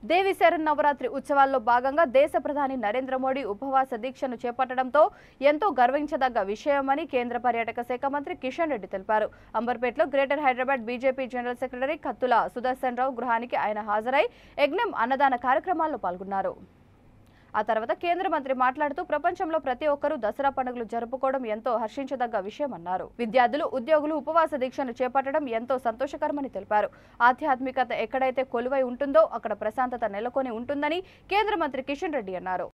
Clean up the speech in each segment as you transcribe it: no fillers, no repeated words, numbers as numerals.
దేవి శరన్నవరాత్రి ఉత్సవాల్లో భాగంగా దేశ ప్రధాని నరేంద్ర మోడీ ఉపవాస దీక్షను చేపట్టడంతో ఎంతో గర్వించదగ్గ విషయమని కేంద్ర పర్యాటక శాఖ మంత్రి కిషన్ రెడ్డి తెలిపారు. అంబర్పేటలో greater Hyderabad BJP general secretary Kathula Sudarshan రావు గృహానికి ఆయన హాజరై యజ్ఞం అన్నదాన కార్యక్రమాల్లో పాల్గొన్నారు. ఆ తర్వాత కేంద్ర మంత్రి మాట్లాడుతూ ప్రపంచంలో ప్రతి ఒక్కరూ దసరా పండుగలు జరుపుకోవడం ఎంతో హర్షించదగ్గ విషయమన్నారు. విద్యార్థులు, ఉద్యోగులు ఉపవాస దీక్షను చేపట్టడం ఎంతో సంతోషకరమని తెలిపారు. ఆధ్యాత్మికత ఎక్కడైతే కొలువై ఉంటుందో అక్కడ ప్రశాంతత నెలకొని ఉంటుందని కేంద్ర మంత్రి కిషన్ రెడ్డి అన్నారు.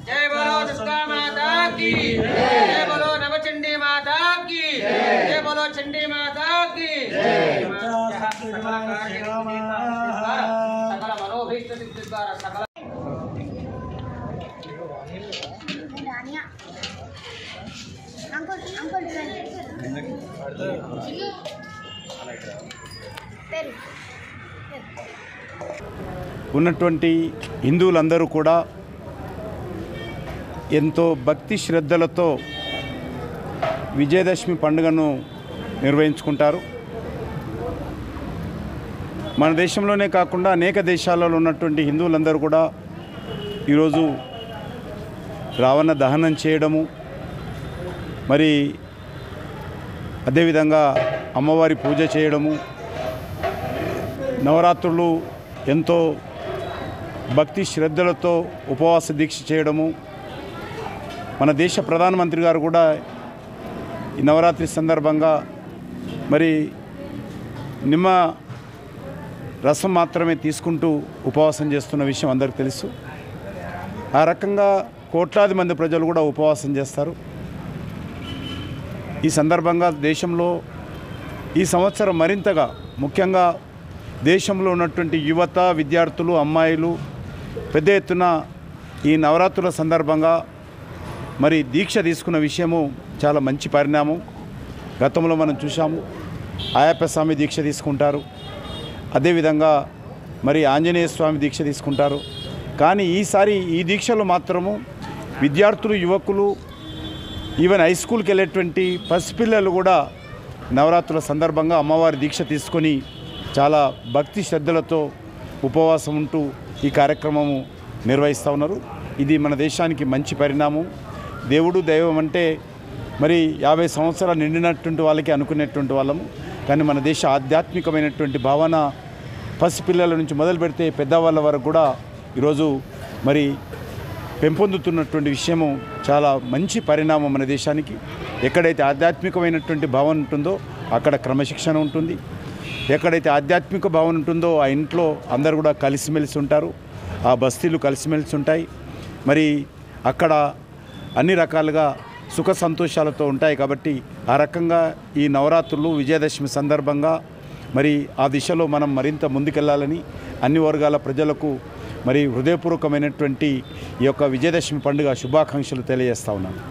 जय बोलो दुर्गा माता की, जय बोलो नवचंडी माता की, जय बोलो चंडी माता की, सकल मनोभीष्ट सिद्धिद्वारा सकल ఉన్నటువంటి హిందువులందరూ కూడా ఎంతో భక్తి శ్రద్ధలతో విజయదశమి పండుగను నిర్వహించుకుంటారు. మన దేశంలోనే కాకుండా అనేక దేశాలలో ఉన్నటువంటి హిందువులందరూ కూడా ఈరోజు రావణ దహనం చేయడము, మరి అదేవిధంగా అమ్మవారి పూజ చేయడము, నవరాత్రులు ఎంతో భక్తి శ్రద్ధలతో ఉపవాస దీక్ష చేయడము. మన దేశ ప్రధానమంత్రి గారు కూడా ఈ నవరాత్రి సందర్భంగా మరి నిమ్మ రసం మాత్రమే తీసుకుంటూ ఉపవాసం చేస్తున్న విషయం అందరికీ తెలుసు. ఆ రకంగా కోట్లాది మంది ప్రజలు కూడా ఉపవాసం చేస్తారు. ఈ సందర్భంగా దేశంలో ఈ సంవత్సరం మరింతగా ముఖ్యంగా దేశంలో ఉన్నటువంటి యువత, విద్యార్థులు, అమ్మాయిలు పెద్ద ఎత్తున ఈ నవరాత్రుల సందర్భంగా మరి దీక్ష తీసుకున్న విషయము చాలా మంచి పరిణామం. గతంలో మనం చూసాము, అయ్యప్ప స్వామి దీక్ష తీసుకుంటారు, అదేవిధంగా మరి ఆంజనేయ స్వామి దీక్ష తీసుకుంటారు. కానీ ఈసారి ఈ దీక్షలో మాత్రము విద్యార్థులు, యువకులు, ఈవెన్ హై స్కూల్కి వెళ్ళేటువంటి పసిపిల్లలు కూడా నవరాత్రుల సందర్భంగా అమ్మవారి దీక్ష తీసుకొని చాలా భక్తి శ్రద్ధలతో ఉపవాసం ఉంటూ ఈ కార్యక్రమము నిర్వహిస్తూ ఉన్నారు. ఇది మన దేశానికి మంచి పరిణామం. దేవుడు, దైవం అంటే మరి 50 సంవత్సరాలు నిండినటువంటి వాళ్ళకి అనుకునేటువంటి వాళ్ళము. కానీ మన దేశ ఆధ్యాత్మికమైనటువంటి భావన పసిపిల్లల నుంచి మొదలు పెడితే పెద్దవాళ్ళ వరకు కూడా ఈరోజు మరి పెంపొందుతున్నటువంటి విషయము చాలా మంచి పరిణామం మన దేశానికి. ఎక్కడైతే ఆధ్యాత్మికమైనటువంటి భావన ఉంటుందో అక్కడ క్రమశిక్షణ ఉంటుంది. ఎక్కడైతే ఆధ్యాత్మిక భావన ఉంటుందో ఆ ఇంట్లో అందరూ కూడా కలిసిమెలిసి ఉంటారు, ఆ బస్తీలు కలిసిమెలిసి ఉంటాయి. మరి అక్కడ అన్ని రకాలుగా సుఖ సంతోషాలతో ఉంటాయి. కాబట్టి ఆ రకంగా ఈ నవరాత్రులు విజయదశమి సందర్భంగా మరి ఆ దిశలో మనం మరింత ముందుకెళ్లాలని అన్ని వర్గాల ప్రజలకు మరి హృదయపూర్వకమైనటువంటి ఈ యొక్క విజయదశమి పండుగ శుభాకాంక్షలు తెలియజేస్తా ఉన్నాను.